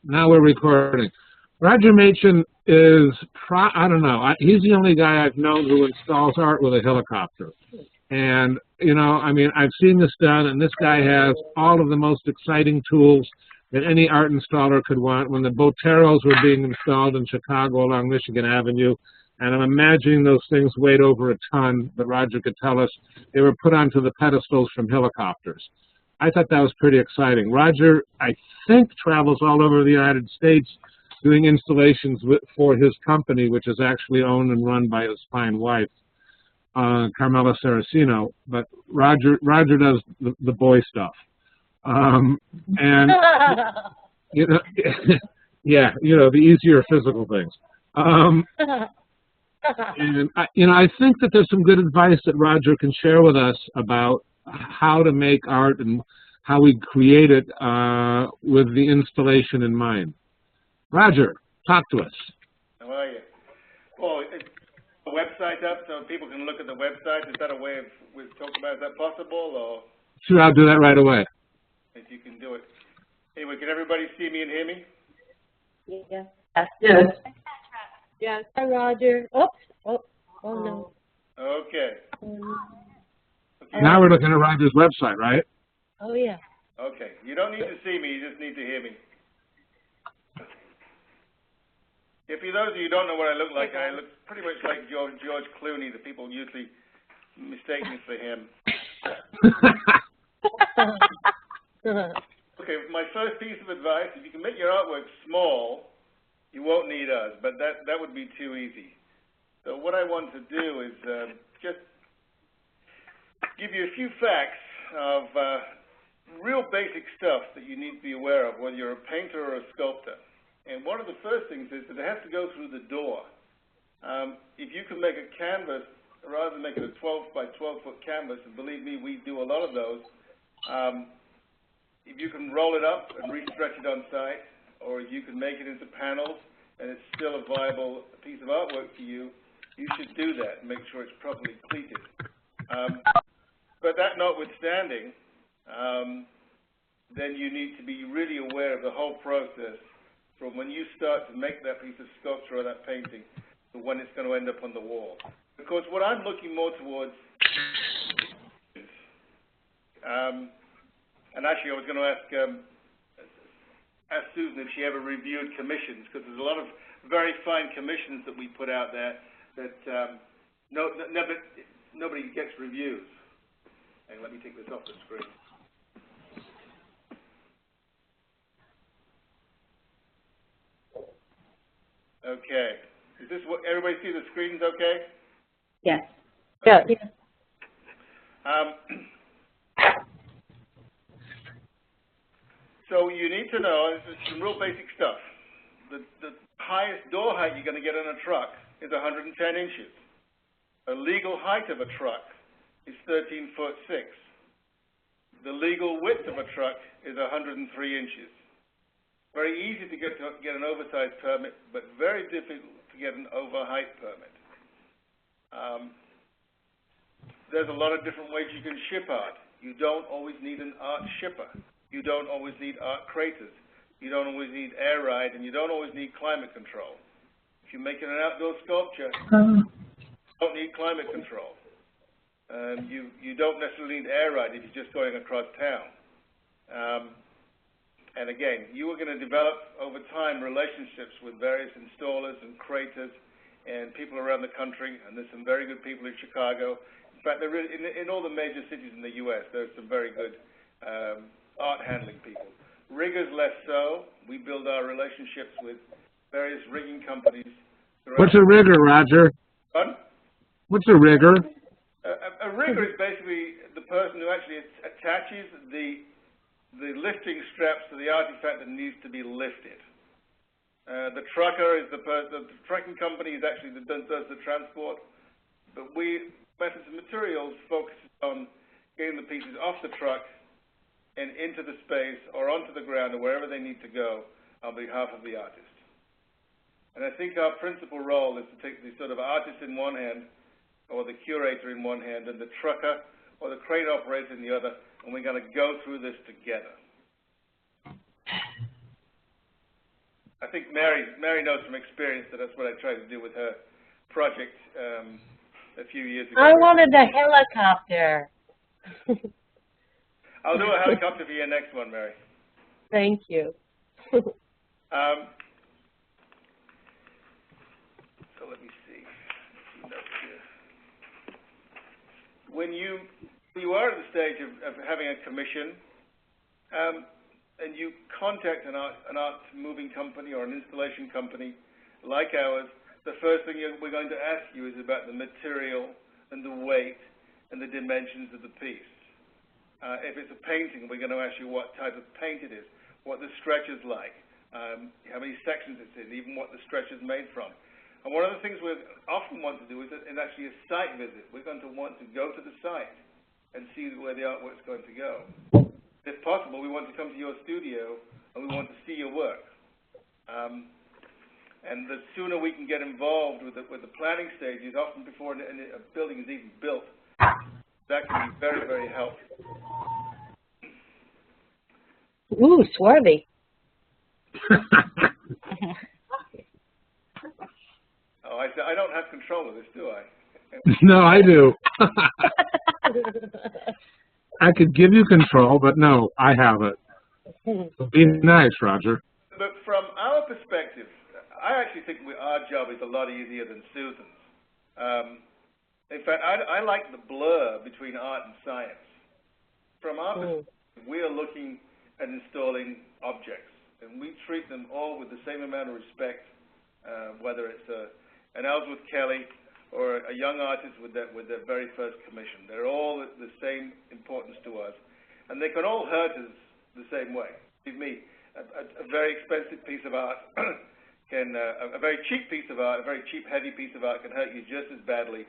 Now we're recording. Roger-Manchin is, I don't know, he's the only guy I've known who installs art with a helicopter. And, you know, I mean, I've seen this done, and this guy has all of the most exciting tools that any art installer could want. When the Boteros were being installed in Chicago along Michigan Avenue, and I'm imagining those things weighed over a ton, but Roger could tell us, they were put onto the pedestals from helicopters. I thought that was pretty exciting. Roger, I think, travels all over the United States doing installations for his company, which is actually owned and run by his fine wife, Carmela Saraceno. But Roger does the boy stuff. And, you know, yeah, you know, the easier physical things. And, you know, I think that there's some good advice that Roger can share with us about how to make art and how we create it with the installation in mind. Roger, talk to us. How are you? Well, is the website up so people can look at the website? Is that a way of we've talked about? Is that possible? Or sure, I'll do that right away. If you can do it. Anyway, can everybody see me and hear me? Yeah. Yes. Yes. Hi, Roger. Oops. Oh no. Okay. Okay. Now we're looking at Roger's website, right? Oh, yeah. Okay. You don't need to see me. You just need to hear me. If for those of you who don't know what I look like, I look pretty much like George Clooney. The people usually mistake me for him. Okay, my first piece of advice, if you can make your artwork small, you won't need us, but that would be too easy. So what I want to do is just give you a few facts of real basic stuff that you need to be aware of, whether you're a painter or a sculptor. And one of the first things is that it has to go through the door. If you can make a canvas, rather than make it a 12 by 12 foot canvas, and believe me, we do a lot of those, if you can roll it up and re-stretch it on site, or if you can make it into panels and it's still a viable piece of artwork for you, you should do that and make sure it's properly pleated. But that notwithstanding, then you need to be really aware of the whole process from when you start to make that piece of sculpture or that painting to when it's going to end up on the wall. Because what I'm looking more towards is, and actually I was going to ask Susan if she ever reviewed commissions, because there's a lot of very fine commissions that we put out there that nobody gets reviews. And let me take this off the screen. Okay. Is this what everybody see the screens okay? Yes. Okay. Yeah. So you need to know, this is some real basic stuff. The highest door height you're going to get on a truck is 110 inches. A legal height of a truck is 13'6". The legal width of a truck is 103 inches. Very easy to get an oversized permit, but very difficult to get an over-height permit. There's a lot of different ways you can ship art. You don't always need an art shipper. You don't always need art-curators. You don't always need air ride, and you don't always need climate control. If you're making an outdoor sculpture, you don't need climate control. You don't necessarily need air ride if you're just going across town. And again, you are going to develop over time relationships with various installers and curators and people around the country, and there's some very good people in Chicago. In fact, in all the major cities in the U.S., there's some very good art handling people. Riggers less so. We build our relationships with various rigging companies. What's a rigger, Roger? Pardon? What's a rigger? A rigger is basically the person who actually attaches the lifting straps to the artifact that needs to be lifted. The trucker is the trucking company is actually does the transport, but we, Methods and Materials, focuses on getting the pieces off the truck and into the space or onto the ground or wherever they need to go on behalf of the artist. And I think our principal role is to take the sort of artist in one hand, or the curator in one hand, and the trucker or the crane operator in the other, and we're going to go through this together. I think Mary knows from experience that that's what I tried to do with her project a few years ago. I wanted a helicopter. I'll do a helicopter for your next one, Mary. Thank you. So let me see. Notes here. When you are at the stage of having a commission, and you contact an art moving company or an installation company like ours, the first thing we're going to ask you is about the material and the weight and the dimensions of the piece. If it's a painting, we're going to ask you what type of paint it is, what the stretch is like, how many sections it's in, even what the stretch is made from. And one of the things we often want to do is actually a site visit. We're going to want to go to the site and see where the artwork's going to go. If possible, we want to come to your studio and we want to see your work. And the sooner we can get involved with the planning stages, often before a building is even built, that can be very, very helpful. Ooh, swarthy. Oh, I don't have control of this, do I? No, I do. I could give you control, but no, I have it. Be nice, Roger. But from our perspective, I actually think our job is a lot easier than Susan's. In fact, I like the blur between art and science. From our perspective, we are looking at installing objects, and we treat them all with the same amount of respect, whether it's an Ellsworth Kelly or a young artist with their very first commission. They're all the same importance to us, and they can all hurt us the same way. Believe me, a very expensive piece of art a very cheap piece of art, a very cheap, heavy piece of art can hurt you just as badly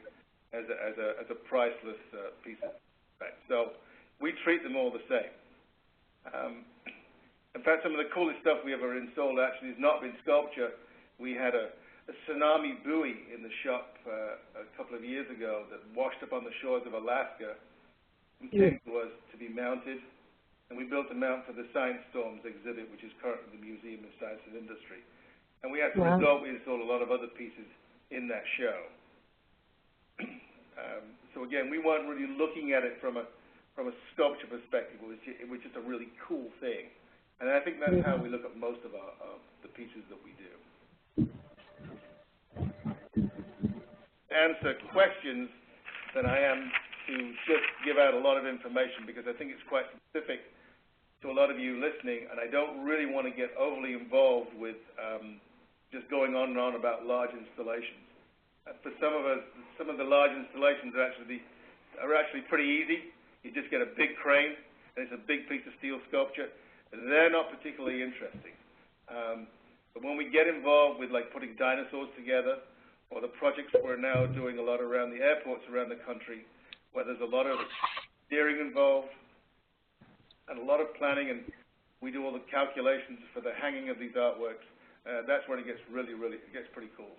as a priceless piece of art. So we treat them all the same. In fact, some of the coolest stuff we ever installed actually has not been sculpture. We had a tsunami buoy in the shop a couple of years ago that washed up on the shores of Alaska and came to us to be mounted. And we built a mount for the Science Storms exhibit, which is currently the Museum of Science and Industry. And we, as a result, we installed a lot of other pieces in that show. So again, we weren't really looking at it from a sculpture perspective. It was just a really cool thing. And I think that's how we look at most of the pieces that we do. Answer questions than I am to just give out a lot of information, because I think it's quite specific to a lot of you listening, and I don't really want to get overly involved with just going on and on about large installations. For some of us, some of the large installations are actually pretty easy. You just get a big crane, and it's a big piece of steel sculpture. They're not particularly interesting. But when we get involved with like putting dinosaurs together, or the projects we're now doing a lot around the airports around the country, where there's a lot of steering involved and a lot of planning, and we do all the calculations for the hanging of these artworks, that's when it gets really, it gets pretty cool.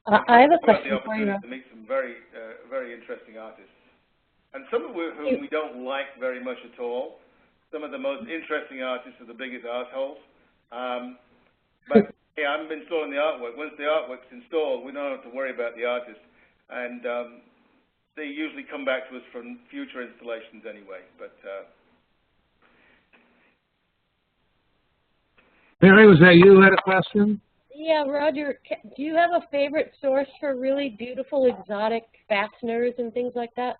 I have a question for you. To meet some very, very interesting artists, and some of whom we don't like very much at all. Some of the most interesting artists are the biggest assholes. But yeah, I'm installing the artwork. Once the artwork's installed, we don't have to worry about the artist, and they usually come back to us for future installations anyway. But Mary, was that you who had a question? Yeah, Roger, do you have a favorite source for really beautiful exotic fasteners and things like that?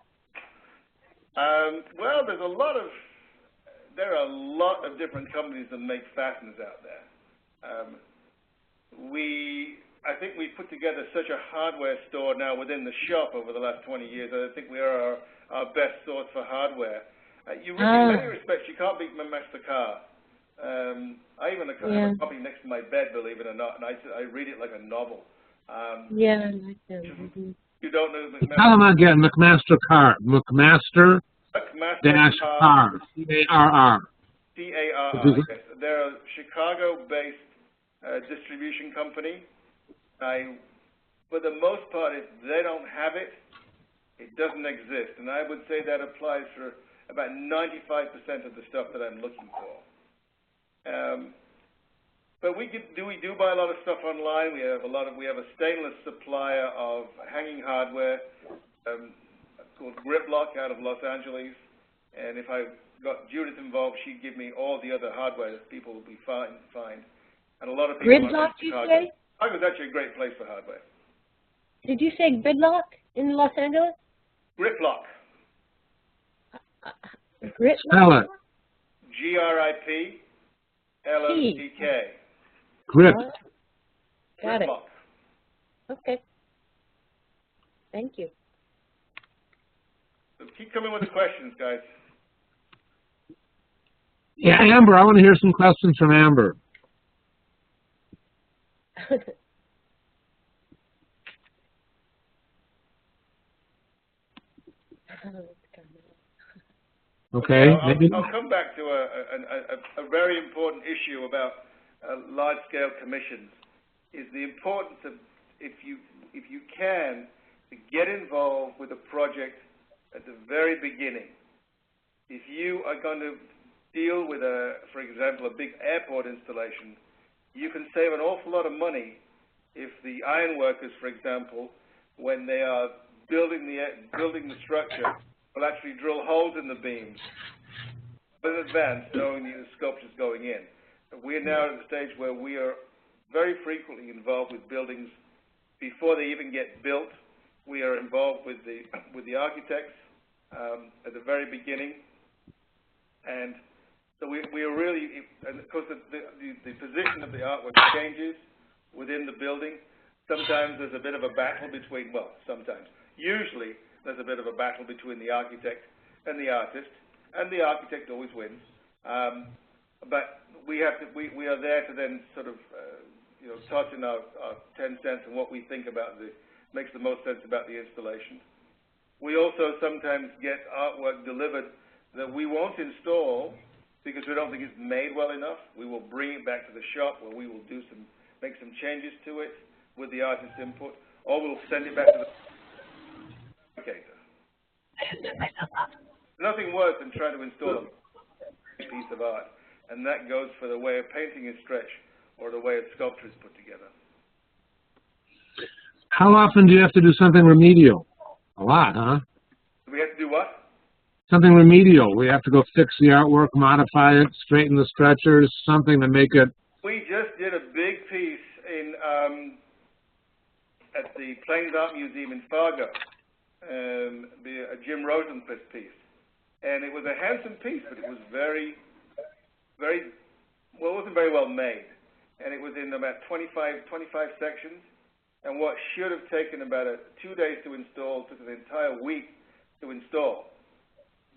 Well, there are a lot of different companies that make fasteners out there. I think we've put together such a hardware store now within the shop over the last 20 years. I think we are our best source for hardware. In many respects, you can't beat Master Car. I even have a copy next to my bed, believe it or not, and I read it like a novel. Yeah, I like them. You don't know McMaster? Tell them again, McMaster Car. McMaster dash Car. C-A-R-R. C-A-R-R, yes. They're a Chicago-based distribution company. For the most part, if they don't have it, it doesn't exist. And I would say that applies for about 95% of the stuff that I'm looking for. But we do buy a lot of stuff online. We have a stainless supplier of hanging hardware called Griplock out of Los Angeles. And if I got Judith involved, she'd give me all the other hardware that people would be fine. And a lot of people. Gridlock, you say? Chicago's actually a great place for hardware. Did you say Gridlock in Los Angeles? Griplock. Gridlock? Spell it. Griplock. Grip. Got it. Griplock. Okay. Thank you. So keep coming with the questions, guys. Yeah, Amber, I want to hear some questions from Amber. Okay. I'll come back to a very important issue about large-scale commissions. Is the importance of, if you can, to get involved with a project at the very beginning. If you are going to deal with for example, a big airport installation, you can save an awful lot of money if the iron workers, for example, when they are building the structure, will actually drill holes in the beams in advance, knowing the sculpture's going in. We are now at the stage where we are very frequently involved with buildings before they even get built. We are involved with the architects at the very beginning, and so we are really, and of course the position of the artwork changes within the building. Sometimes there's a bit of a battle between, usually there's a bit of a battle between the architect and the artist, and the architect always wins. But we are there to then sort of, toss in our 10 cents on what we think about makes the most sense about the installation. We also sometimes get artwork delivered that we won't install because we don't think it's made well enough. We will bring it back to the shop where we will make some changes to it with the artist's input, or we'll send it back to the fabricator. Nothing worse than trying to install a piece of art, and that goes for the way a painting is stretched or the way a sculpture is put together. How often do you have to do something remedial? A lot, huh? We have to do what? Something remedial. We have to go fix the artwork, modify it, straighten the stretchers, something to make it. We just did a big piece at the Plains Art Museum in Fargo, a Jim Rosenquist piece. And it was a handsome piece, but it was it wasn't very well made. And it was in about 25 sections. And what should have taken about 2 days to install took an entire week to install,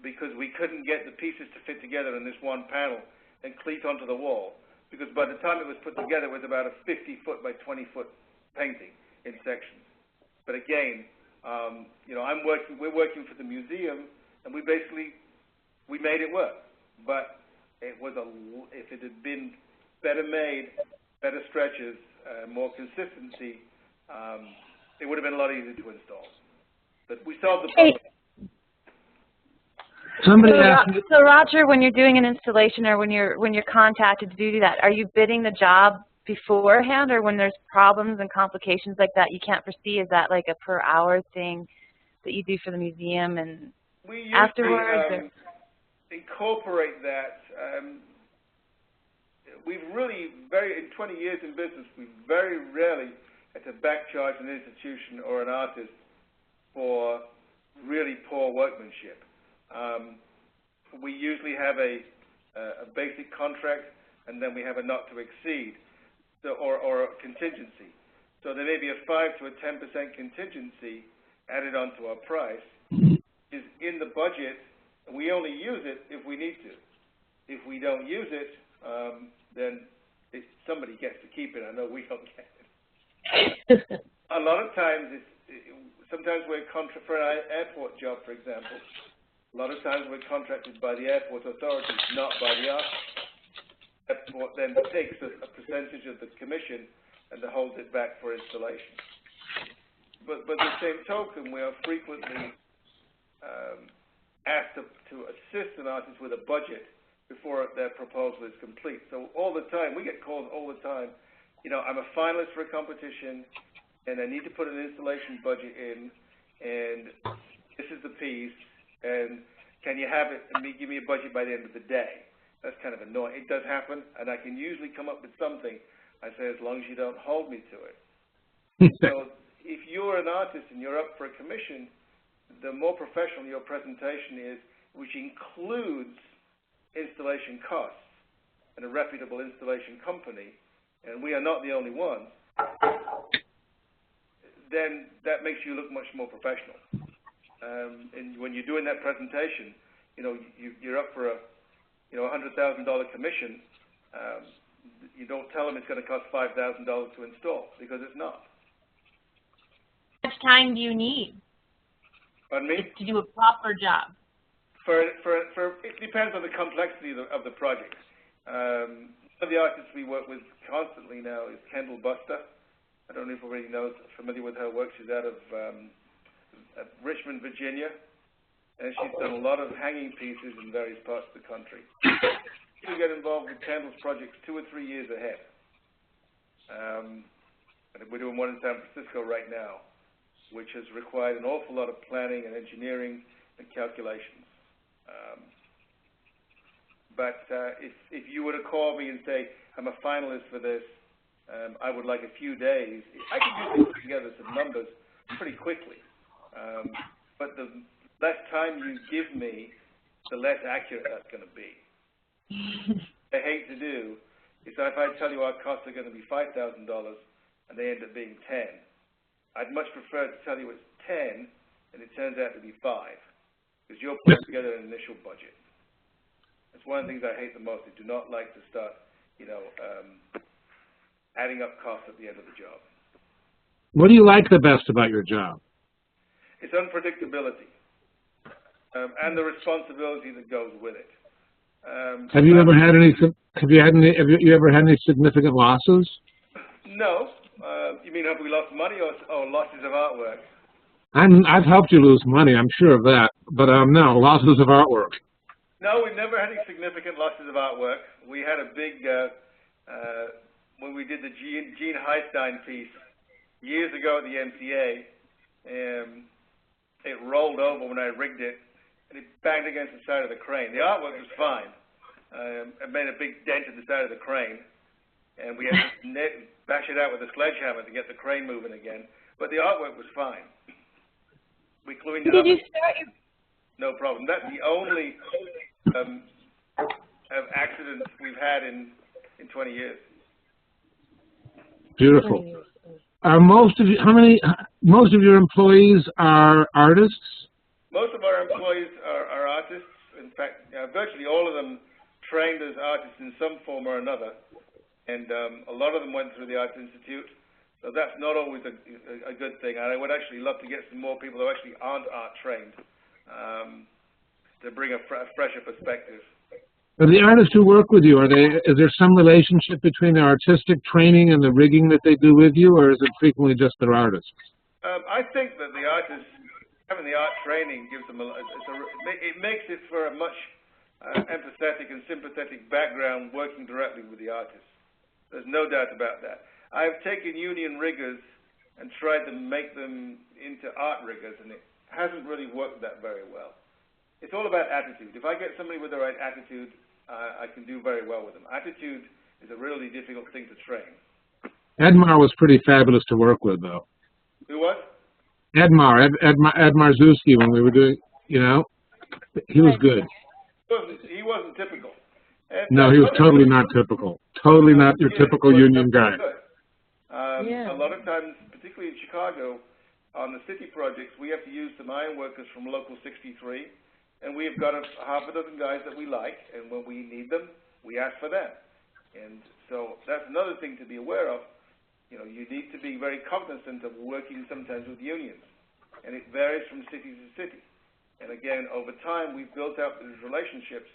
because we couldn't get the pieces to fit together in this one panel and cleat onto the wall. Because by the time it was put together, it was about a 50-foot by 20-foot painting in sections. But again, we're working for the museum, and we made it work. But it was if it had been better made, better stretches, more consistency, it would have been a lot easier to install. But we solved the problem. So Roger, when you're doing an installation or when you're contacted to do that, are you bidding the job beforehand, or when there's problems and complications like that you can't foresee? Is that like a per hour thing that you do for the museum and we afterwards? Incorporate that. We've really in 20 years in business, we've very rarely had to backcharge an institution or an artist for really poor workmanship. We usually have a basic contract, and then we have a not to exceed, or a contingency. So there may be a 5 to a 10% contingency added onto our price. Is in the budget, and we only use it if we need to. If we don't use it, then somebody gets to keep it. I know we don't get it. A lot of times, sometimes we're for an airport job, for example. A lot of times we're contracted by the airport authorities, not by the artist. Airport then takes a percentage of the commission and holds it back for installation. But the same token, we are frequently asked to assist an artist with a budget before their proposal is complete. So all the time, we get calls all the time, you know, I'm a finalist for a competition, and I need to put an installation budget in, and this is the piece, and can you have it and give me a budget by the end of the day? That's kind of annoying. It does happen, and I can usually come up with something. I say, as long as you don't hold me to it. So if you're an artist and you're up for a commission, the more professional your presentation is, which includes installation costs and a reputable installation company, and we are not the only ones, then that makes you look much more professional. And when you're doing that presentation, you know, you're up for a, you know, $100,000 commission. You don't tell them it's going to cost $5,000 to install, because it's not. How much time do you need? Pardon me? To do a proper job? It depends on the complexity of the project. One of the artists we work with constantly now is Kendall Buster. I don't know if everybody knows, familiar with her work. She's out of Richmond, Virginia, and she's done a lot of hanging pieces in various parts of the country. We get involved with Kendall's projects 2 or 3 years ahead. And we're doing one in San Francisco right now, which has required an awful lot of planning and engineering and calculations. But if you were to call me and say, I'm a finalist for this, I would like a few days, I can usually put together some numbers pretty quickly. But the less time you give me, the less accurate that's going to be. I hate to do is that if I tell you our costs are going to be $5,000 and they end up being 10, I'd much prefer to tell you it's 10 and it turns out to be 5, because you're putting together an initial budget. That's one of the things I hate the most. I do not like to start, you know, adding up costs at the end of the job. What do you like the best about your job? It's unpredictability and the responsibility that goes with it. Have you ever had any? Have you ever had any significant losses? No. You mean have we lost money or losses of artwork? I've helped you lose money. I'm sure of that. But no, losses of artwork. No, we've never had any significant losses of artwork. We had a big when we did the Gene Heistein piece years ago at the MCA. It rolled over when I rigged it, and it banged against the side of the crane. The artwork was fine. It made a big dent in the side of the crane, and we had to bash it out with a sledgehammer to get the crane moving again. But the artwork was fine. We cleaned it up. Did you start your... No problem. That's the only accidents we've had in 20 years. Beautiful. Are most of you, most of your employees are artists? Most of our employees are artists. In fact, virtually all of them trained as artists in some form or another, and a lot of them went through the Art Institute. So that's not always a good thing. And I would actually love to get some more people who actually aren't art trained to bring a fresher perspective. Are the artists who work with you, is there some relationship between their artistic training and the rigging that they do with you, or is it frequently just their artists? I think that the artists, having the art training gives them it makes it for a much empathetic and sympathetic background working directly with the artists. There's no doubt about that. I've taken union riggers and tried to make them into art riggers, and it hasn't really worked that very well. It's all about attitude. If I get somebody with the right attitude, I can do very well with them. Attitude is a really difficult thing to train. Edmar was pretty fabulous to work with, though. Who was? Edmar Zuski, when we were doing, you know, he was good. He wasn't typical. And no, he was totally not typical. Totally not your typical union guy. A lot of times, particularly in Chicago, on the city projects, we have to use some iron workers from Local 63, and we've got half a dozen guys that we like, and when we need them, we ask for them. And so that's another thing to be aware of. You know, you need to be very cognizant of working sometimes with unions, and it varies from city to city. And again, over time, we've built up these relationships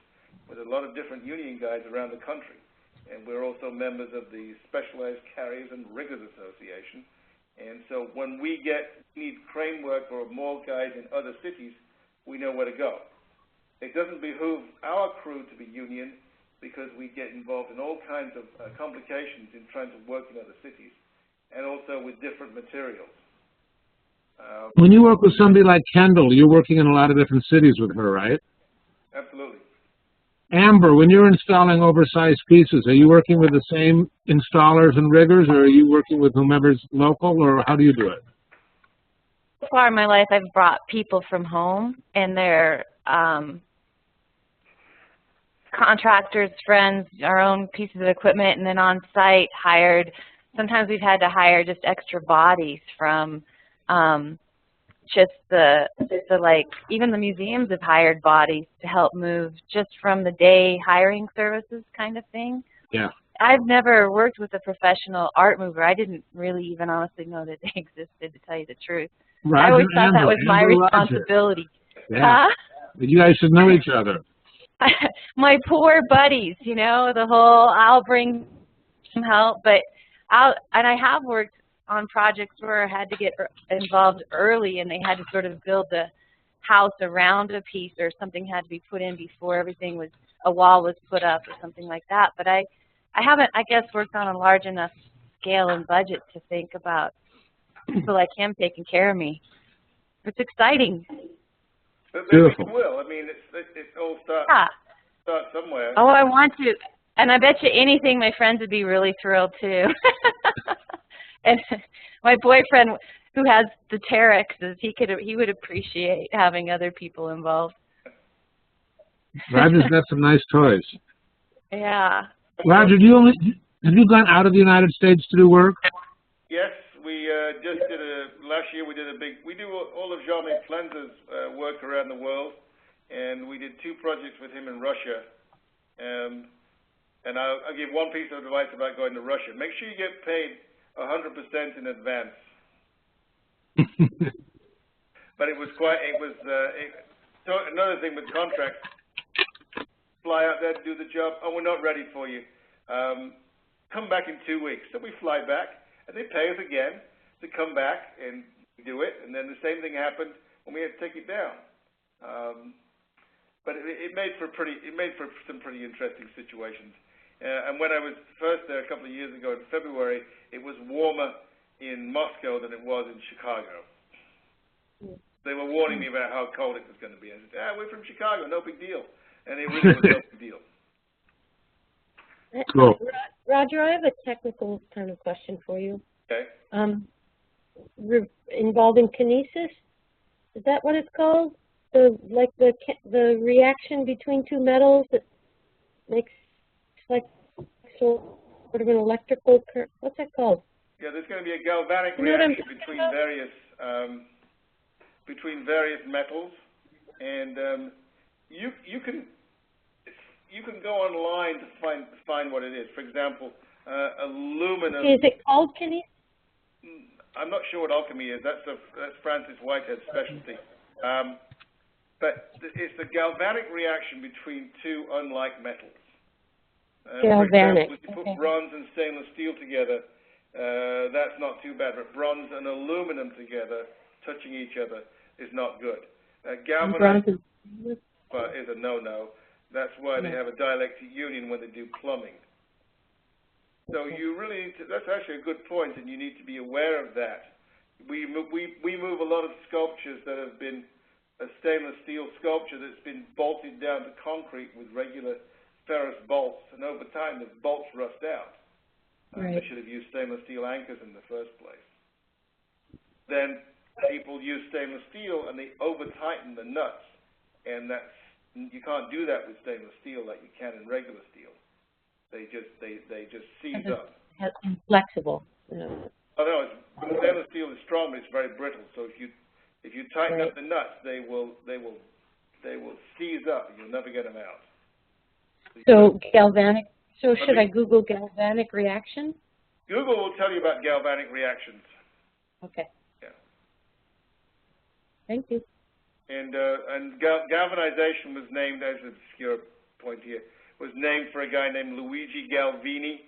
with a lot of different union guys around the country, and we're also members of the Specialized Carriers and Riggers Association. And so when we need crane work or more guys in other cities, we know where to go. it doesn't behoove our crew to be union because we get involved in all kinds of complications in trying to work in other cities and also with different materials. When you work with somebody like Kendall, you're working in a lot of different cities with her, right? Absolutely. Amber, when you're installing oversized pieces, are you working with the same installers and riggers, or are you working with whomever's local, or how do you do it? So far in my life, I've brought people from home and their contractors, friends, our own pieces of equipment, and then on site hired. Sometimes we've had to hire just extra bodies from just like, even the museums have hired bodies to help move just from the day hiring services kind of thing. Yeah. I've never worked with a professional art mover. I didn't really even honestly know that they existed, to tell you the truth. Roger, I always thought that was my Roger. responsibility. Yeah. You guys should know each other. My poor buddies, you know, the whole I'll bring some help, but I have worked on projects where I had to get involved early and they had to sort of build the house around a piece or something had to be put in before everything was, a wall was put up or something like that. But I haven't, I guess, worked on a large enough scale and budget to think about people like him taking care of me. It's exciting. But Beautiful. maybe it will. I mean, it all starts somewhere. Oh, I want to. And I bet you anything my friends would be really thrilled too. And my boyfriend, who has the Terexes, he would appreciate having other people involved. Roger's got some nice toys. Yeah. Roger, have you gone out of the United States to do work? Yes, we just did last year we do all of Jean-Marc Flenz's work around the world, and we did 2 projects with him in Russia. And I'll give one piece of advice about going to Russia. Make sure you get paid 100% in advance. But so another thing with contracts, fly out there to do the job. Oh, we're not ready for you. Come back in 2 weeks. So we fly back, and they pay us again to come back and do it. And then the same thing happened when we had to take it down. But it made for some pretty interesting situations. And when I was first there a couple of years ago in February, it was warmer in Moscow than it was in Chicago. They were warning me about how cold it was going to be. I said, we're from Chicago, no big deal. And it really was no big deal. Cool. Roger, I have a technical kind of question for you. Okay. Involving kinesis, is that what it's called? The reaction between 2 metals that makes like sort of an electrical current. What's that called? Yeah, there's going to be a galvanic reaction between various metals, and you can go online to find what it is. For example, aluminum. Is it called kinesis? I'm not sure what alchemy is. That's Francis Whitehead's specialty. But it's the galvanic reaction between 2 unlike metals. Galvanic. For example, if you put bronze and stainless steel together, that's not too bad. But bronze and aluminum together, touching each other, is not good. Galvanized is a no-no. That's why they have a dielectric union when they do plumbing. So you really need to, that's actually a good point, and you need to be aware of that. We move a lot of sculptures that have been a stainless steel sculpture that's been bolted down to concrete with regular ferrous bolts, and over time the bolts rust out. They should have used stainless steel anchors in the first place. Then people use stainless steel and they over-tighten the nuts, and you can't do that with stainless steel like you can in regular steel. They just seize up. It's flexible. Oh no, stainless steel is strong, but it's very brittle. So if you tighten up the nuts, they will seize up, and you'll never get them out. So galvanic. So should I Google galvanic reaction? Google will tell you about galvanic reactions. Okay. Yeah. Thank you. And galvanization was named, as an obscure point here, was named for a guy named Luigi Galvini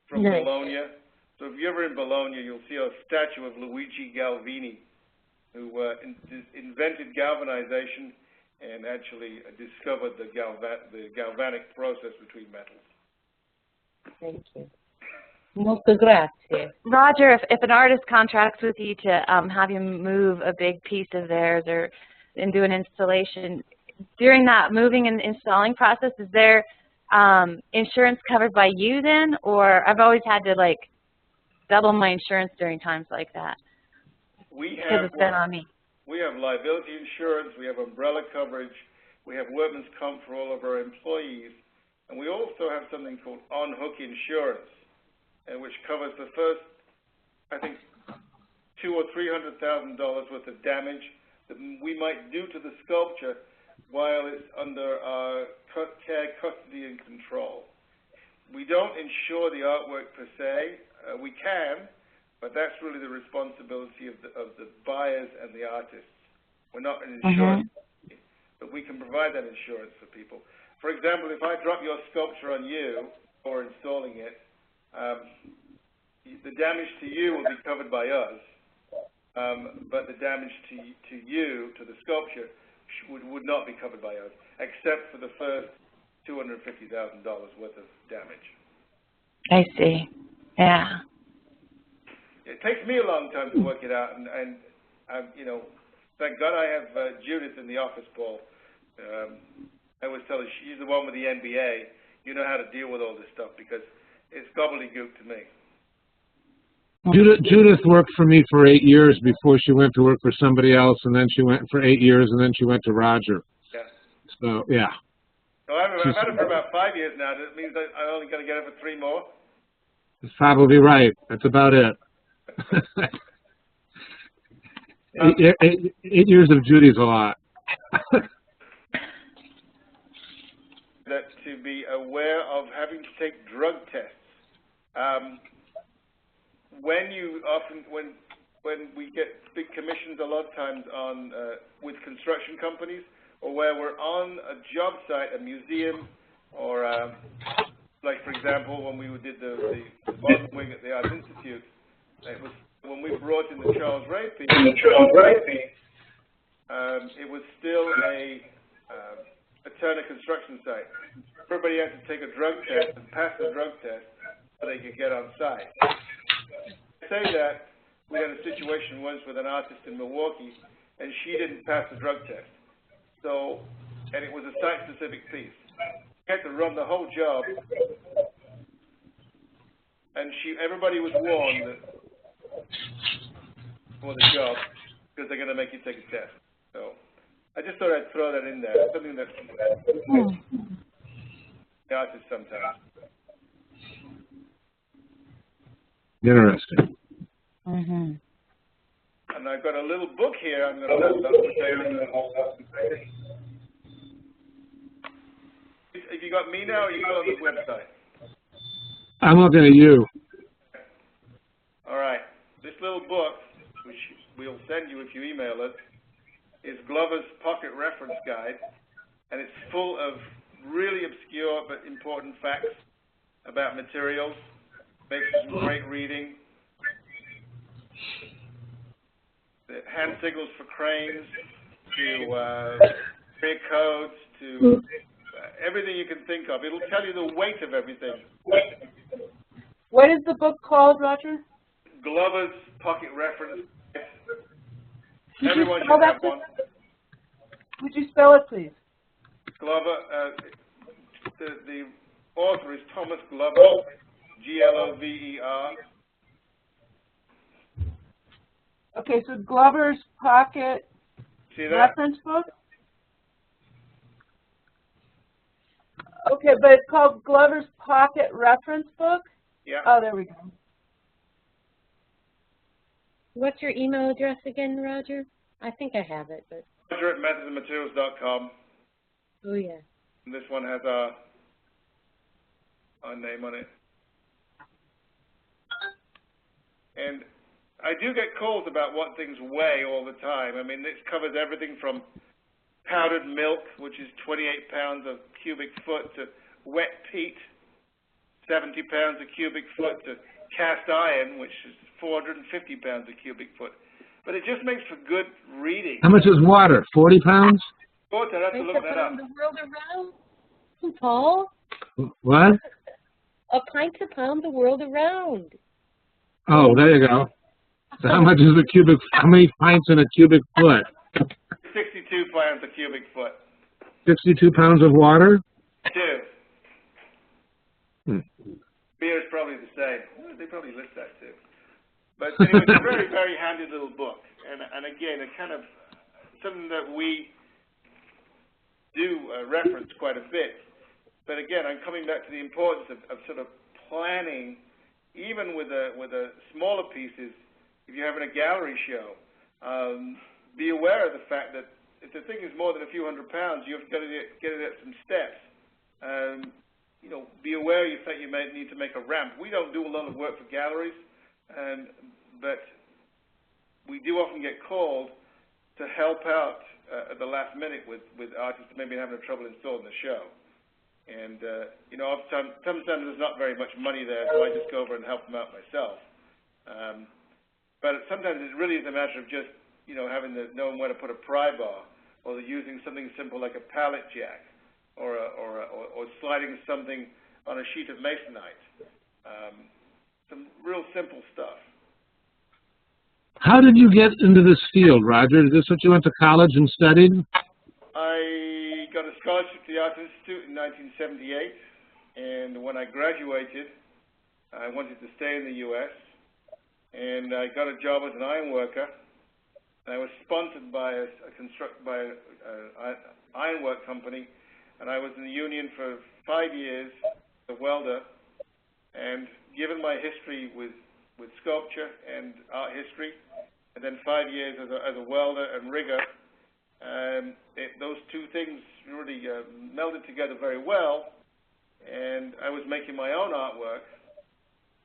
from Bologna. So if you're ever in Bologna, you'll see a statue of Luigi Galvini, who invented galvanization and actually discovered the galvanic process between metals. Thank you. Molto grazie. Roger, if an artist contracts with you to have you move a big piece of theirs and do an installation, during that moving and installing process, is there insurance covered by you then? Or I've always had to like double my insurance during times like that. Because it's been on me. We have liability insurance, we have umbrella coverage, we have workman's comp for all of our employees, and we also have something called Unhook Insurance, which covers the first, I think, $200,000 or $300,000 worth of damage that we might do to the sculpture while it's under our care, custody, and control. We don't insure the artwork per se. We can, but that's really the responsibility of the buyers and the artists. We're not an insurance company, but we can provide that insurance for people. For example, if I drop your sculpture on you or installing it, the damage to you will be covered by us, but the damage to you, to the sculpture, would not be covered by us, except for the first $250,000 worth of damage. I see. Yeah. It takes me a long time to work it out, and you know, thank God I have Judith in the office, Paul. I always tell her, she's the one with the MBA. You know how to deal with all this stuff, because it's gobbledygook to me. Judith worked for me for 8 years before she went to work for somebody else, and then she went for 8 years, and then she went to Roger. Yeah. So, yeah. So I've had her for about 5 years now. Does it mean that I'm only going to get her for 3 more? That's probably right. That's about it. 8 years of Judy's a lot. That to be aware of having to take drug tests. When we get big commissions, a lot of times on with construction companies, or where we're on a job site, a museum, or like for example, when we did the Boston wing at the Art Institute, it was when we brought in the Charles Ray piece. It was still a Turner construction site. Everybody had to take a drug test and pass the drug test so they could get on site. I say that we had a situation once with an artist in Milwaukee, and she didn't pass the drug test. So, and it was a site-specific piece. She had to run the whole job, and everybody was warned that for the job because they're going to make you take a test. So, I just thought I'd throw that in there. Something that the artists sometimes. Interesting. Mm-hmm. And I've got a little book here I'm going to hold up. Have you got me now, or are you on the website? I'm looking at you. All right. This little book, which we'll send you if you email us, is Glover's Pocket Reference Guide, and it's full of really obscure but important facts about materials. Makes some great reading. The hand signals for cranes, to career codes, to everything you can think of. It'll tell you the weight of everything. What is the book called, Roger? Glover's Pocket Reference. Everyone should have one. Would you spell it, please? Glover, the author is Thomas Glover, Glover. Okay, so Glover's Pocket Reference Book? Okay, but it's called Glover's Pocket Reference Book? Yeah. Oh, there we go. What's your email address again, Roger? I think I have it, but... Roger@methodsandmaterials.com. Oh, yeah. And this one has our name on it. And I do get calls about what things weigh all the time. I mean, this covers everything from powdered milk, which is 28 pounds a cubic foot, to wet peat, 70 pounds a cubic foot, to cast iron, which is 450 pounds a cubic foot. But it just makes for good reading. How much is water? 40 pounds? Course, I'd have to Pints look to that up. pound the world around, Paul. What? A pint to pound the world around. Oh, there you go. So how much is a cubic? How many pints in a cubic foot? 62 pounds a cubic foot. 62 pounds of water? Two. Hmm. Beer is probably the same. Well, they probably list that too. But anyway, it's a very, very handy little book. And again, it's kind of something that we do reference quite a bit. But again, I'm coming back to the importance of sort of planning, even with the smaller pieces. If you're having a gallery show, be aware of the fact that if the thing is more than a few hundred pounds, you've got to get it at some steps. You know, be aware you think you may need to make a ramp. We don't do a lot of work for galleries, but we do often get called to help out at the last minute with artists that maybe having trouble installing the show. And, you know, sometimes there's not very much money there, so I just go over and help them out myself. But sometimes it really is a matter of just, you know, knowing where to put a pry bar, or using something simple like a pallet jack, or sliding something on a sheet of masonite. Some real simple stuff. How did you get into this field, Roger? Is this what you went to college and studied? I got a scholarship to the Art Institute in 1978, and when I graduated, I wanted to stay in the U.S., and I got a job as an iron worker. I was sponsored by an ironwork company, and I was in the union for 5 years, a welder, and given my history with sculpture and art history, and then 5 years as a welder and rigger, those two things really melded together very well, and I was making my own artwork.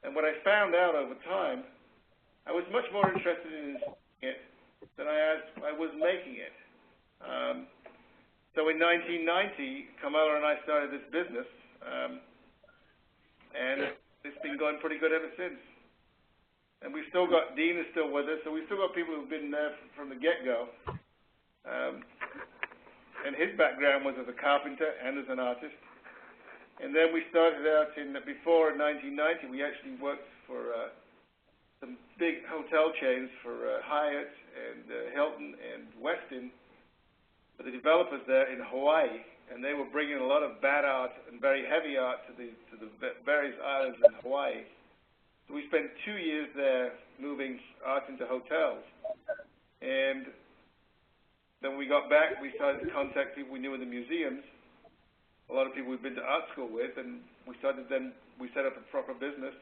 And what I found out over time, I was much more interested in it than I was making it. So in 1990, Kamala and I started this business, and it's been going pretty good ever since. And we've still got, Dean is still with us, so we've still got people who've been there from the get-go. And his background was as a carpenter and as an artist. And then we started out before 1990, we actually worked for some big hotel chains for Hyatt and Hilton and Westin, for the developers there in Hawaii. And they were bringing a lot of bad art and very heavy art to the various islands in Hawaii. So we spent 2 years there moving art into hotels. And then we got back, we started to contact people we knew in the museums, a lot of people we've been to art school with, and we set up a proper business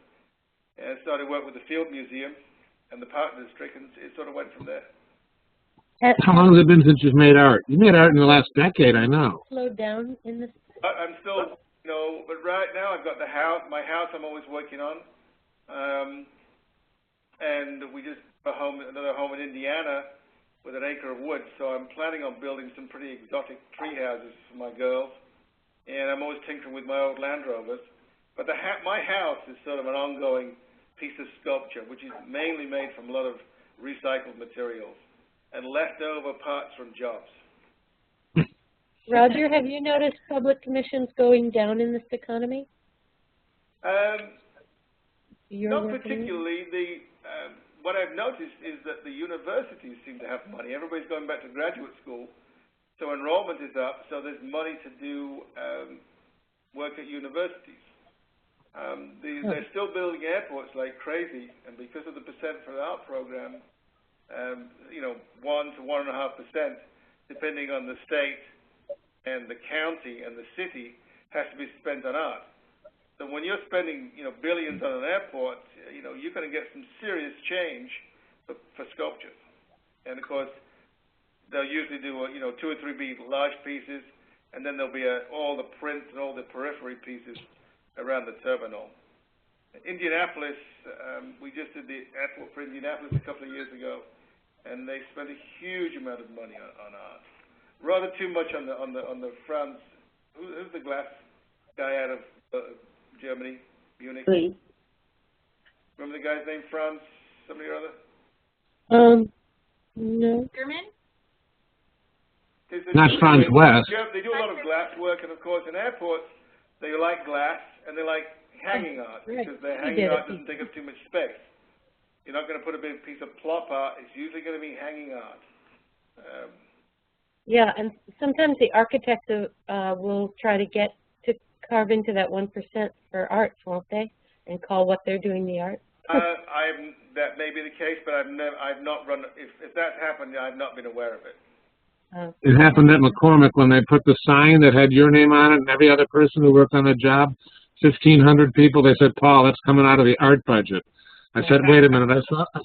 and started work with the Field Museum and the Park District, and it sort of went from there. How long has it been since you've made art? You made art in the last decade, I know. Slowed down in this. I'm still, you know, but right now I've got my house I'm always working on. And we just bought another home in Indiana with an acre of wood, so I'm planning on building some pretty exotic tree houses for my girls. And I'm always tinkering with my old Land Rovers. But my house is sort of an ongoing piece of sculpture, which is mainly made from a lot of recycled materials and leftover parts from jobs. Roger, have you noticed public commissions going down in this economy? Not particularly. What I've noticed is that the universities seem to have money. Everybody's going back to graduate school, so enrollment is up, so there's money to do work at universities. They're still building airports like crazy, and because of the percent for the art program, 1 to 1.5%, depending on the state and the county and the city, has to be spent on art. So when you're spending, billions on an airport, you're going to get some serious change for sculptures. And of course, they'll usually do, 2 or 3 big large pieces, and then there'll be all the prints and all the periphery pieces around the terminal. Indianapolis, we just did the airport for Indianapolis a couple of years ago, and they spent a huge amount of money on art. Rather too much on the France. Who's the glass guy out of Germany, Munich? Please. Remember the guy's name, Franz, somebody or other? No. German? Not Franz West. They do a lot of glass work, and of course in airports they like glass and they like hanging art because their hanging art doesn't take up too much space. You're not going to put a big piece of plop art. It's usually going to be hanging art. Yeah, and sometimes the architects will try to get to carve into that 1% for art, won't they? And call what they're doing the art. That may be the case, but I've not run. If that's happened, I've not been aware of it. It happened at McCormick when they put the sign that had your name on it and every other person who worked on the job, 1,500 people. They said, "Paul, that's coming out of the art budget." I said, "Wait a minute! I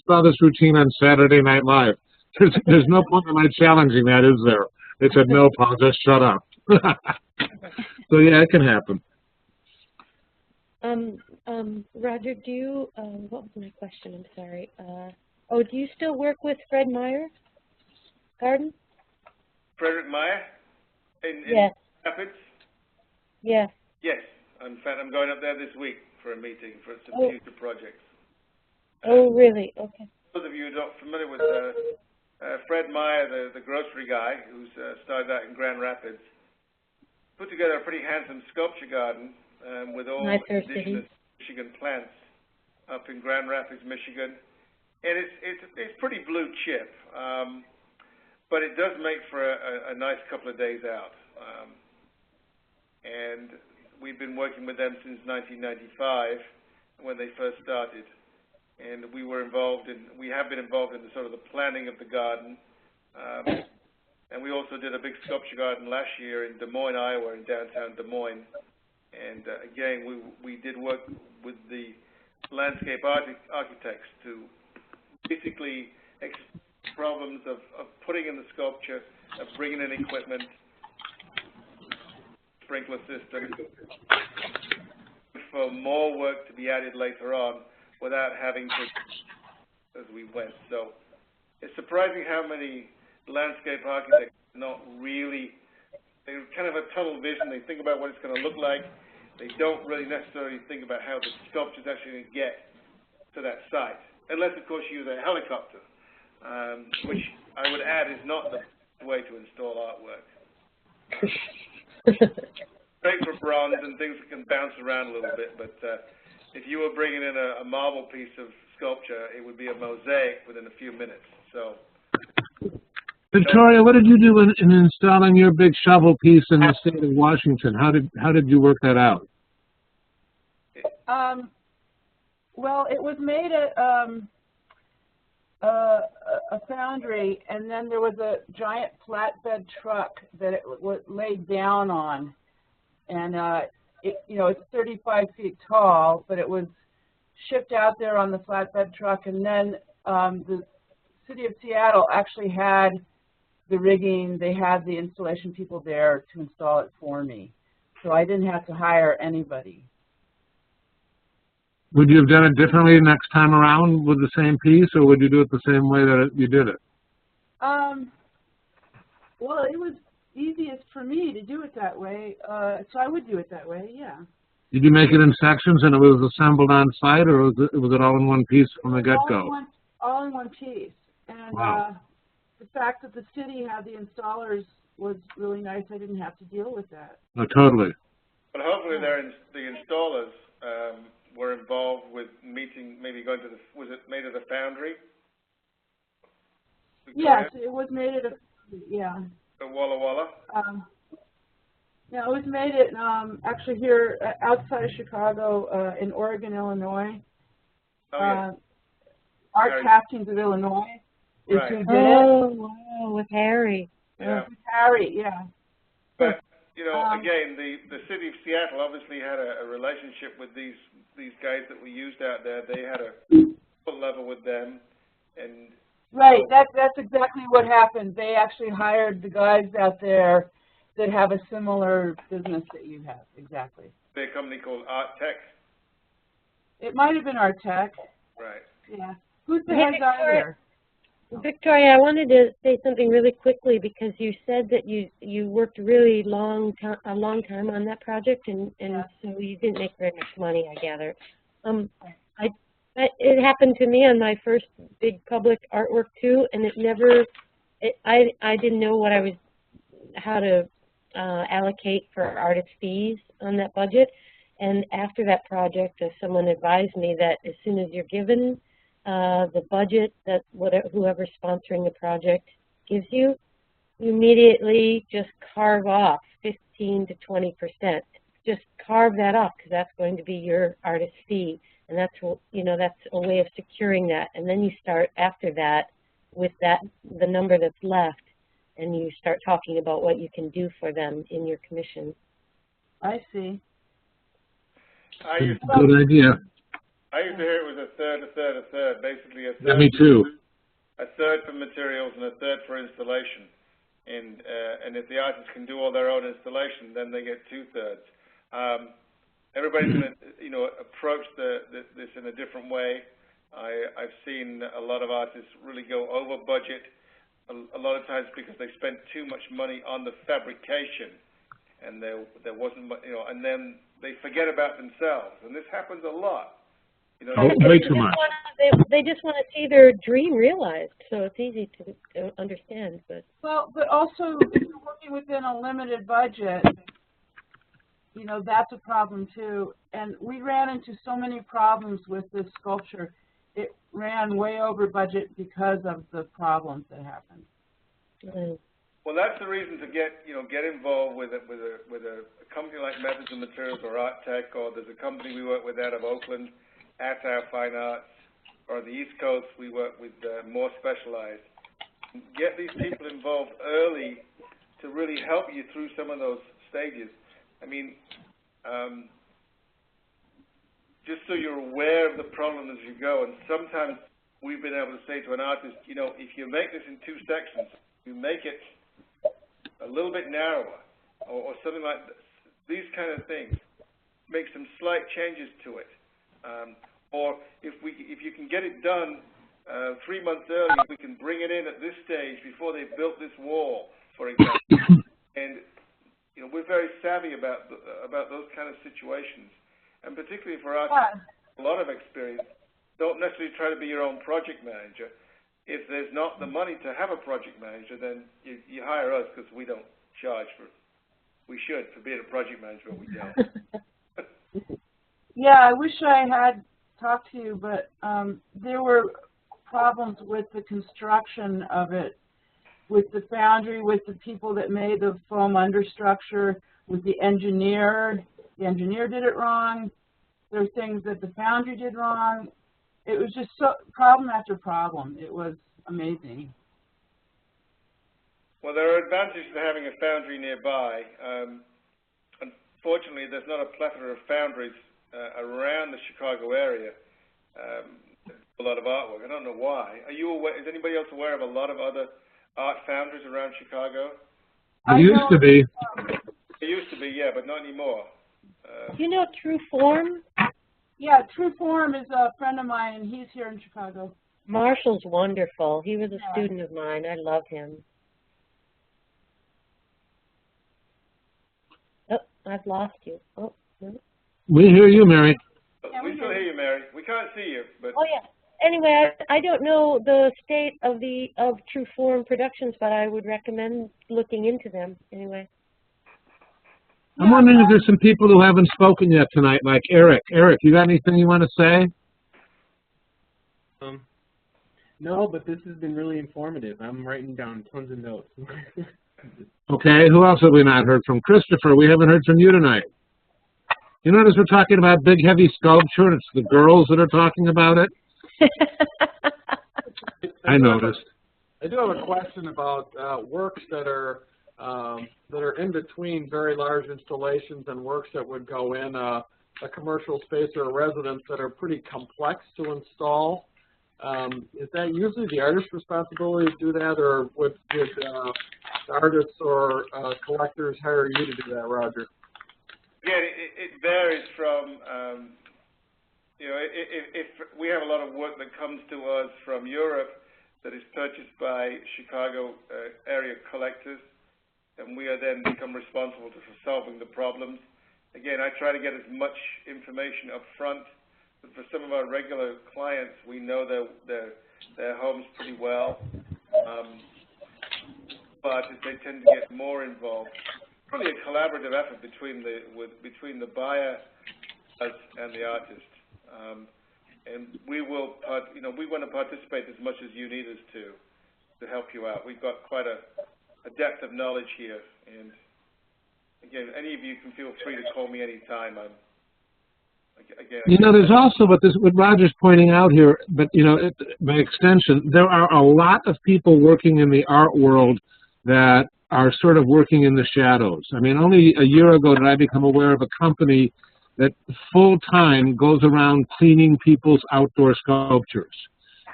saw this routine on Saturday Night Live. There's no point in my challenging that, is there?" They said, "No, Paul, just shut up." So yeah, it can happen. Roger, do you, what was my question? I'm sorry. Do you still work with Fred Meijer Garden? Frederick Meijer? In Yes. Rapids? Yes. Yes. In fact, I'm going up there this week for a meeting for some future projects. Oh, really? Okay. Those of you who are not familiar with Fred Meijer, the grocery guy who's started out in Grand Rapids, put together a pretty handsome sculpture garden with all indigenous Michigan plants up in Grand Rapids, Michigan. And it's pretty blue chip, but it does make for a nice couple of days out. And we've been working with them since 1995 when they first started. And we have been involved in the sort of the planning of the garden. And we also did a big sculpture garden last year in Des Moines, Iowa, in downtown Des Moines. And again, we did work with the landscape architects to basically explore problems of putting in the sculpture, of bringing in equipment, sprinkler system, for more work to be added later on without having to, as we went. So it's surprising how many landscape architects not really, they kind of have tunnel vision. They think about what it's going to look like. They don't really necessarily think about how the sculpture is actually going to get to that site, unless, of course, you use a helicopter, which I would add is not the way to install artwork. Great for bronze and things that can bounce around a little bit, but if you were bringing in a marble piece of sculpture, it would be a mosaic within a few minutes. So. Victoria, what did you do in installing your big shovel piece in the state of Washington? How did you work that out? Well, it was made at a foundry, and then there was a giant flatbed truck that it was laid down on, and it's 35 feet tall, but it was shipped out there on the flatbed truck, and then the City of Seattle actually had the rigging. They had the installation people there to install it for me, so I didn't have to hire anybody. Would you have done it differently next time around with the same piece, or would you do it the same way that you did it? Well, it was easiest for me to do it that way, so I would do it that way, yeah. Did you make it in sections and it was assembled on site, or was it all in one piece from the get-go? All in one piece. And wow. The fact that the city had the installers was really nice. I didn't have to deal with that. No, totally. But hopefully the installers were involved with maybe going to was it made at a foundry? Victoria? Yes, it was made at a, yeah. At Walla Walla? Yeah, it was made at, actually here outside of Chicago, in Oregon, Illinois. Oh, yeah. Art Castings of Illinois is who did it. Oh, wow, with Harry. Yeah. With Harry, yeah. But, again, the city of Seattle obviously had a relationship with these guys that we used out there. They had a full level with them. And right, that's exactly what happened. They actually hired the guys out there that have a similar business that you have, exactly. They're a company called Art Tech? It might have been Art Tech. Right. Yeah. Who's the head guy there? Victoria, I wanted to say something really quickly because you said that you worked really a long time on that project, and so you didn't make very much money, I gather. It happened to me on my first big public artwork too, and I didn't know what I was how to allocate for artist fees on that budget. And after that project, someone advised me that as soon as you're given the budget that whoever's sponsoring the project gives you, you immediately just carve off 15 to 20%. Just carve that off because that's going to be your artist fee, and that's that's a way of securing that. And then you start after that with the number that's left, and you start talking about what you can do for them in your commission. I see. Good idea. I used to hear it was a third, a third, a third. Basically, a third. Yeah, me too. A third for materials and a third for installation. And if the artists can do all their own installation, then they get 2/3. Everybody's going to, approach this in a different way. I've seen a lot of artists really go over budget a lot of times because they spent too much money on the fabrication, and there wasn't, and then they forget about themselves, and this happens a lot. Way too much. They just want to see their dream realized, so it's easy to understand. But also, if you're working within a limited budget, that's a problem too. And we ran into so many problems with this sculpture. It ran way over budget because of the problems that happened. Mm. Well, that's the reason to get involved with a company like Methods and Materials or Art Tech, or there's a company we work with out of Oakland, at our Fine Arts, or on the East Coast we work with more specialized. Get these people involved early to really help you through some of those stages. I mean, just so you're aware of the problem as you go. And sometimes we've been able to say to an artist, if you make this in 2 sections, you make it a little bit narrower, or something like this. These kind of things. Make some slight changes to it. Or if you can get it done 3 months early, we can bring it in at this stage before they've built this wall, for example. And we're very savvy about those kind of situations, and particularly for us, a lot of experience. Don't necessarily try to be your own project manager. If there's not the money to have a project manager, then you hire us because we don't charge for. We should for being a project manager, but we don't. Yeah, I wish I had talked to you, but there were problems with the construction of it, with the foundry, with the people that made the foam understructure, with the engineer. The engineer did it wrong. There were things that the foundry did wrong. It was just problem after problem. It was amazing. Well, there are advantages to having a foundry nearby. Unfortunately, there's not a plethora of foundries around the Chicago area. A lot of artwork. I don't know why. Are you aware? Is anybody else aware of a lot of other art foundries around Chicago? It used to be. It used to be, yeah, but not anymore. Do you know True Form? Yeah, True Form is a friend of mine, and he's here in Chicago. Marshall's wonderful. He was a student of mine. I love him. Oh, I've lost you. Oh, no. We hear you, Mary. We still hear you, Mary. We can't see you, but. Oh yeah. Anyway, I don't know the state of True Form Productions, but I would recommend looking into them anyway. I'm wondering if there's some people who haven't spoken yet tonight, like Eric. Eric, you got anything you want to say? No, but this has been really informative. I'm writing down tons of notes. Okay, who else have we not heard from? Christopher, we haven't heard from you tonight. You notice we're talking about big, heavy sculpture, and it's the girls that are talking about it? I noticed. I do have a question about works that are in between very large installations and works that would go in a commercial space or a residence that are pretty complex to install. Is that usually the artist's responsibility to do that, or would artists or collectors hire you to do that, Roger? Again, it varies from, if we have a lot of work that comes to us from Europe that is purchased by Chicago area collectors, and we are then become responsible for solving the problems. Again, I try to get as much information up front, but for some of our regular clients, we know their homes pretty well. artists, they tend to get more involved. Probably a collaborative effort between the buyer and the artist. And we will, we want to participate as much as you need us to help you out. We've got quite a depth of knowledge here, and again, any of you can feel free to call me anytime. There's also what Roger's pointing out here, but by extension, there are a lot of people working in the art world that are sort of working in the shadows. I mean, only a year ago did I become aware of a company that full-time goes around cleaning people's outdoor sculptures,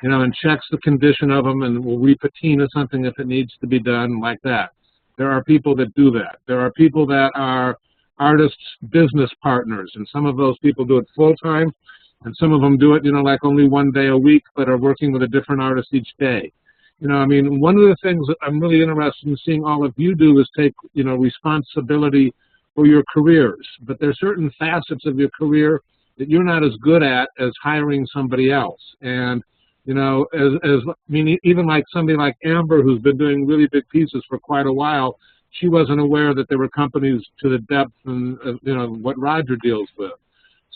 and checks the condition of them and will repatina something if it needs to be done like that. There are people that do that. There are people that are artists' business partners, and some of those people do it full-time, and some of them do it, like only one day a week, but are working with a different artist each day. I mean, one of the things that I'm really interested in seeing all of you do is take, responsibility for your careers. But there are certain facets of your career that you're not as good at as hiring somebody else. And, even like somebody like Amber, who's been doing really big pieces for quite a while, she wasn't aware that there were companies to the depth and, what Roger deals with.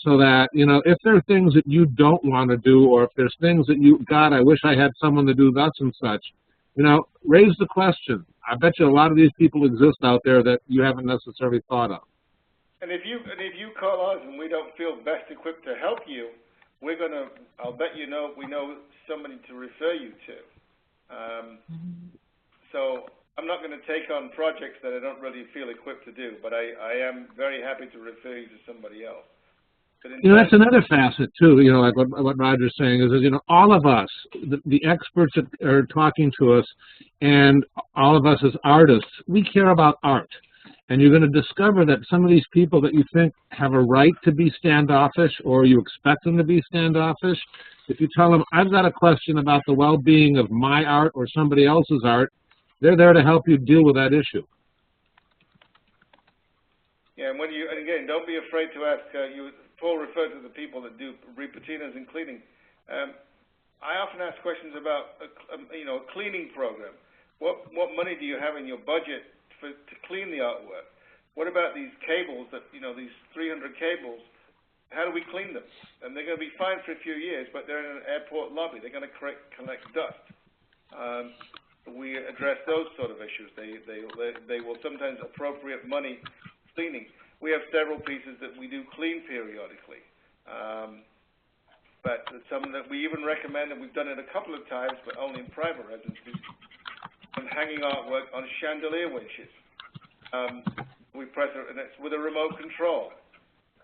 So that, if there are things that you don't want to do, or if there's things that God, I wish I had someone to do thus and such, raise the question. I bet you a lot of these people exist out there that you haven't necessarily thought of. And if you call us and we don't feel best equipped to help you, I'll bet we know somebody to refer you to. So I'm not going to take on projects that I don't really feel equipped to do, but I am very happy to refer you to somebody else. That's another facet too. Like what Roger's saying is all of us, the experts that are talking to us, and all of us as artists, we care about art. And you're going to discover that some of these people that you think have a right to be standoffish, or you expect them to be standoffish, if you tell them, I've got a question about the well-being of my art or somebody else's art, they're there to help you deal with that issue. Yeah, and again, don't be afraid to ask. Paul referred to the people that do repatinas and cleaning. I often ask questions about a cleaning program. What money do you have in your budget to clean the artwork? What about these cables these 300 cables? How do we clean them? And they're going to be fine for a few years, but they're in an airport lobby. They're going to collect dust. We address those sort of issues. They will sometimes appropriate money cleaning. We have several pieces that we do clean periodically. But some that we even recommend, and we've done it a couple of times, but only in private residences, and hanging artwork on chandelier winches. We press it, and it's with a remote control.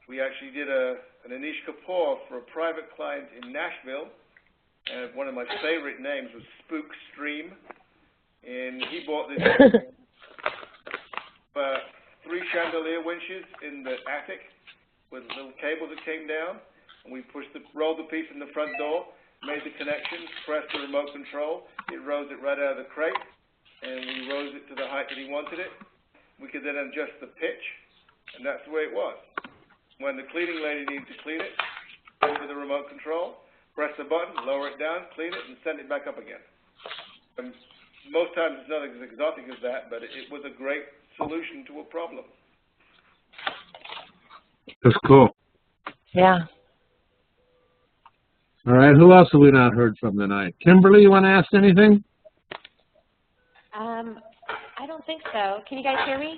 We actually did an Anish Kapoor for a private client in Nashville, and one of my favorite names was Spook Stream, and he bought this 3 chandelier winches in the attic with little cables that came down, and we rolled the piece in the front door, made the connection, pressed the remote control, it rose it right out of the crate, and we rose it to the height that he wanted it. We could then adjust the pitch, and that's the way it was. When the cleaning lady needed to clean it, with the remote control, press the button, lower it down, clean it, and send it back up again. And most times it's not as exotic as that, but it was a great solution to a problem. That's cool. Yeah. All right, who else have we not heard from tonight? Kimberly, you want to ask anything? I don't think so. Can you guys hear me?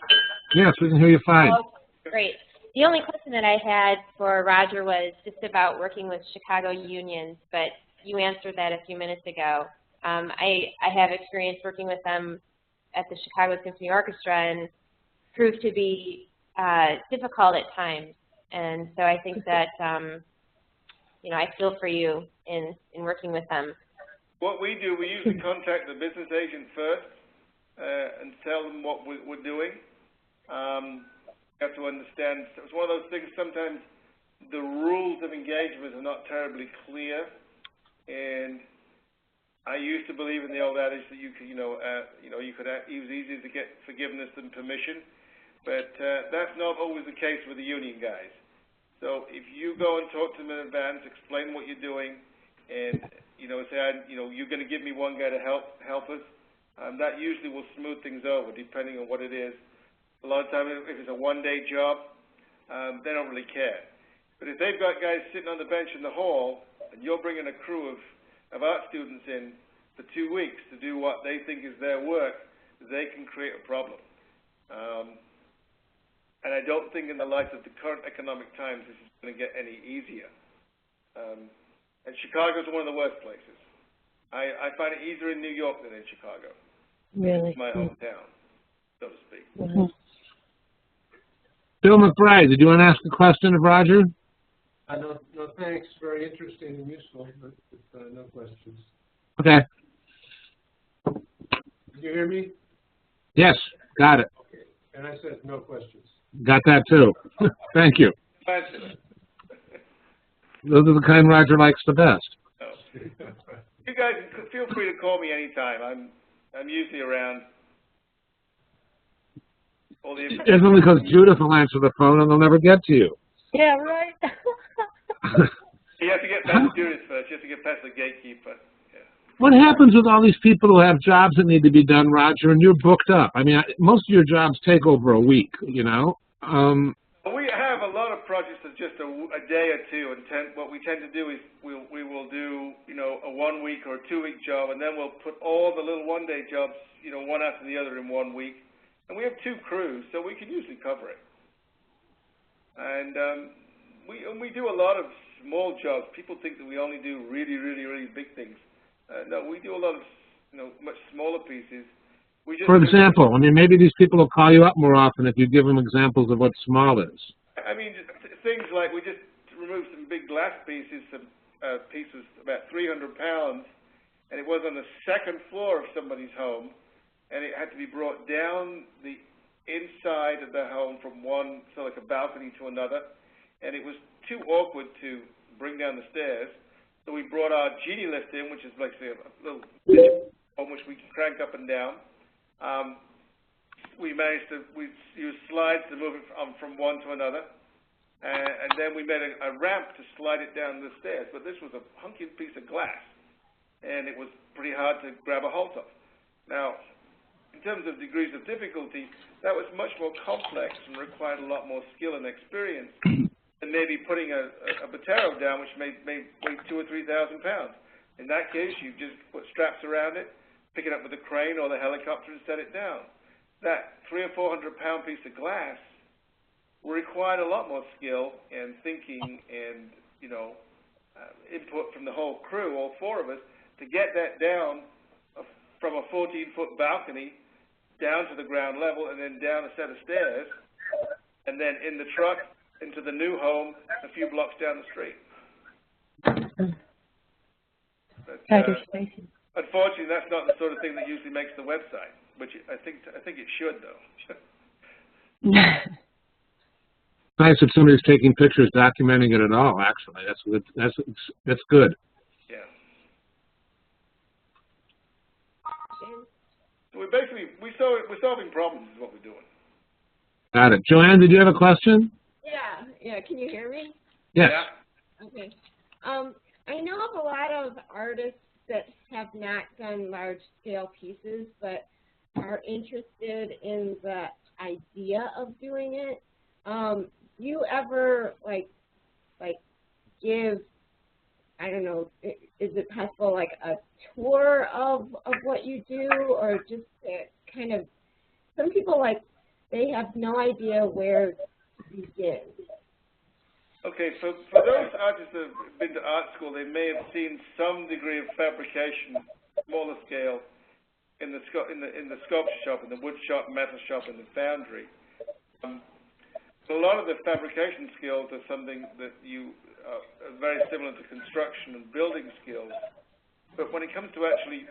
Yes, we can hear you fine. Oh, great. The only question that I had for Roger was just about working with Chicago unions, but you answered that a few minutes ago. I have experience working with them at the Chicago Symphony Orchestra, and proved to be difficult at times. And so I think that, I feel for you in working with them. What we do, we usually contact the business agent first and tell them what we're doing. You have to understand, it's one of those things, sometimes the rules of engagement are not terribly clear, and I used to believe in the old adage that it was easier to get forgiveness than permission, but that's not always the case with the union guys. So if you go and talk to them in advance, explain what you're doing, and say, you're going to give me one guy to help us, that usually will smooth things over depending on what it is. A lot of times, if it's a one-day job, they don't really care. But if they've got guys sitting on the bench in the hall, and you're bringing a crew of art students in for 2 weeks to do what they think is their work, they can create a problem. And I don't think in the light of the current economic times this is going to get any easier. And Chicago's one of the worst places. I find it easier in New York than in Chicago. Really? It's my hometown, so to speak. Wow. Bill McBride, did you want to ask a question of Roger? No, thanks. Very interesting and useful, but no questions. Okay. Did you hear me? Yes, got it. Okay. And I said no questions. Got that too. Thank you. Those are the kind Roger likes the best. You guys feel free to call me anytime. I'm usually around. It's only because Judith will answer the phone and they'll never get to you. Yeah, right. You have to get past Judith first. You have to get past the gatekeeper. Yeah. What happens with all these people who have jobs that need to be done, Roger, and you're booked up? I mean, most of your jobs take over a week, you know? We have a lot of projects that's just a day or two, and what we tend to do is we will do, you know, a 1 week or a 2 week job, and then we'll put all the little one-day jobs, you know, one after the other in 1 week. And we have 2 crews, so we can usually cover it. And we do a lot of small jobs. People think that we only do really, really, really big things. No, we do a lot of, you know, much smaller pieces. We just, for example, I mean, maybe these people will call you up more often if you give them examples of what small is. I mean, things like we just removed some big glass pieces, some pieces about 300 pounds, and it was on the 2nd floor of somebody's home, and it had to be brought down the inside of the home from one, so like a balcony to another, and it was too awkward to bring down the stairs, so we brought our genie lift in, which is basically a little home which we can crank up and down. We used slides to move it from one to another, and then we made a ramp to slide it down the stairs, but this was a hunky piece of glass, and it was pretty hard to grab a hold of. Now, in terms of degrees of difficulty, that was much more complex and required a lot more skill and experience than maybe putting a Botero down, which may weigh 2,000 or 3,000 pounds. In that case, you just put straps around it, pick it up with a crane or the helicopter and set it down. That 300 or 400 pound piece of glass required a lot more skill and thinking and, you know, input from the whole crew, all 4 of us, to get that down from a 14-foot balcony down to the ground level and then down a set of stairs and then in the truck into the new home a few blocks down the street. But, unfortunately, that's not the sort of thing that usually makes the website, which I think it should, though. Nice that somebody's taking pictures, documenting it at all. Actually, that's good. That's good. Yeah. So we're solving problems is what we're doing. Got it. Joanne, did you have a question? Yeah. Can you hear me? Yes. Yeah. Okay. I know of a lot of artists that have not done large-scale pieces, but are interested in the idea of doing it. You ever like give, I don't know, is it possible like a tour of what you do, or just kind of, some people like, they have no idea where to begin. Okay, so for those artists that have been to art school, they may have seen some degree of fabrication, smaller scale, in the sculpture shop, in the wood shop, metal shop, and the foundry. So a lot of the fabrication skills are something that are very similar to construction and building skills. But when it comes to actually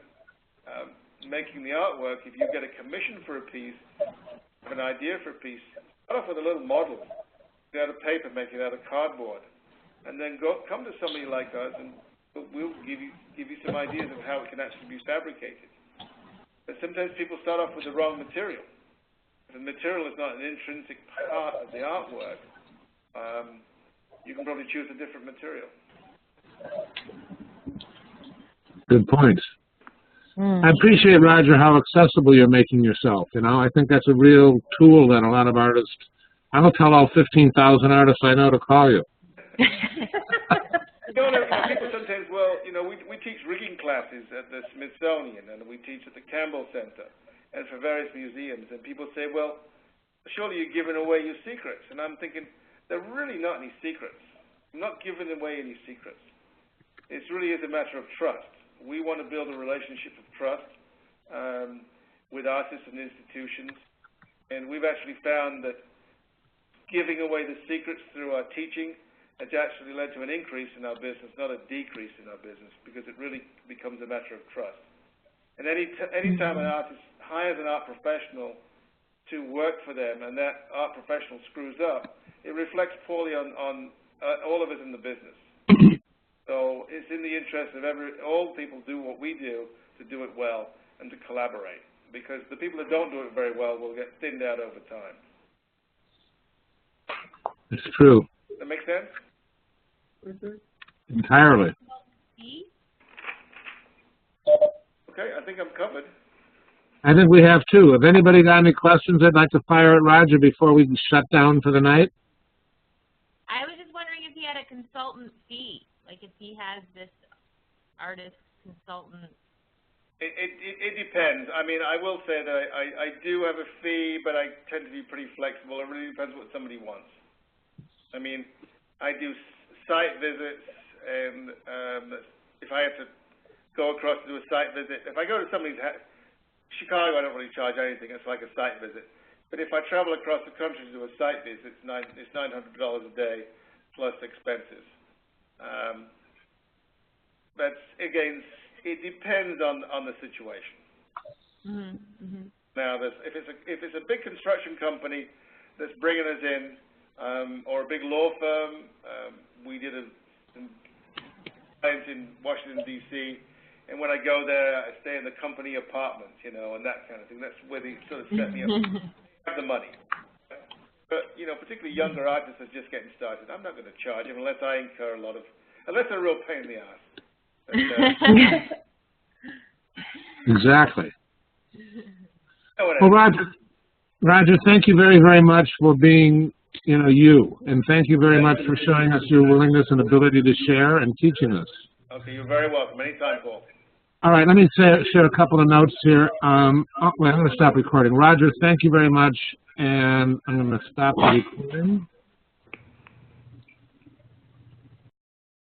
making the artwork, if you get a commission for a piece, an idea for a piece, start off with a little model, out of paper, make it out of cardboard, and then come to somebody like us, and we'll give you some ideas of how it can actually be fabricated. But sometimes people start off with the wrong material. If the material is not an intrinsic part of the artwork, you can probably choose a different material. Good point. I appreciate, Roger, how accessible you're making yourself. You know, I think that's a real tool that a lot of artists, I will tell all 15,000 artists I know to call you. You know, people sometimes, well, you know, we teach rigging classes at the Smithsonian, and we teach at the Campbell Center, and for various museums, and people say, well, surely you're giving away your secrets. And I'm thinking, there are really not any secrets. I'm not giving away any secrets. It really is a matter of trust. We want to build a relationship of trust with artists and institutions, and we've actually found that giving away the secrets through our teaching has actually led to an increase in our business, not a decrease in our business, because it really becomes a matter of trust. And any time an artist hires an art professional to work for them, and that art professional screws up, it reflects poorly on all of us in the business. So it's in the interest of all people do what we do to do it well and to collaborate, because the people that don't do it very well will get thinned out over time. It's true. Does that make sense? Entirely. Okay, I think I'm covered. I think we have too. Have anybody got any questions they'd like to fire at Roger before we shut down for the night? I was just wondering if he had a consultant fee, like if he has this artist consultant. It depends. I mean, I will say that I do have a fee, but I tend to be pretty flexible. It really depends what somebody wants. I mean, I do site visits, and if I have to go across to do a site visit, if I go to somebody's Chicago, I don't really charge anything. It's like a site visit. But if I travel across the country to do a site visit, it's $900 a day plus expenses. That's, again, it depends on the situation. Now, if it's a big construction company that's bringing us in, or a big law firm, we did some clients in Washington, D.C., and when I go there, I stay in the company apartment, you know, and that kind of thing. That's where they sort of set me up. I have the money. But, you know, particularly younger artists are just getting started. I'm not going to charge them unless I incur unless they're a real pain in the ass. But, exactly. Well, Roger, thank you very, very much for being, you know, you. And thank you very much for showing us your willingness and ability to share and teaching us. Okay, you're very welcome. Anytime, Paul. All right, let me share a couple of notes here. I'm going to stop recording. Roger, thank you very much, and I'm going to stop the recording.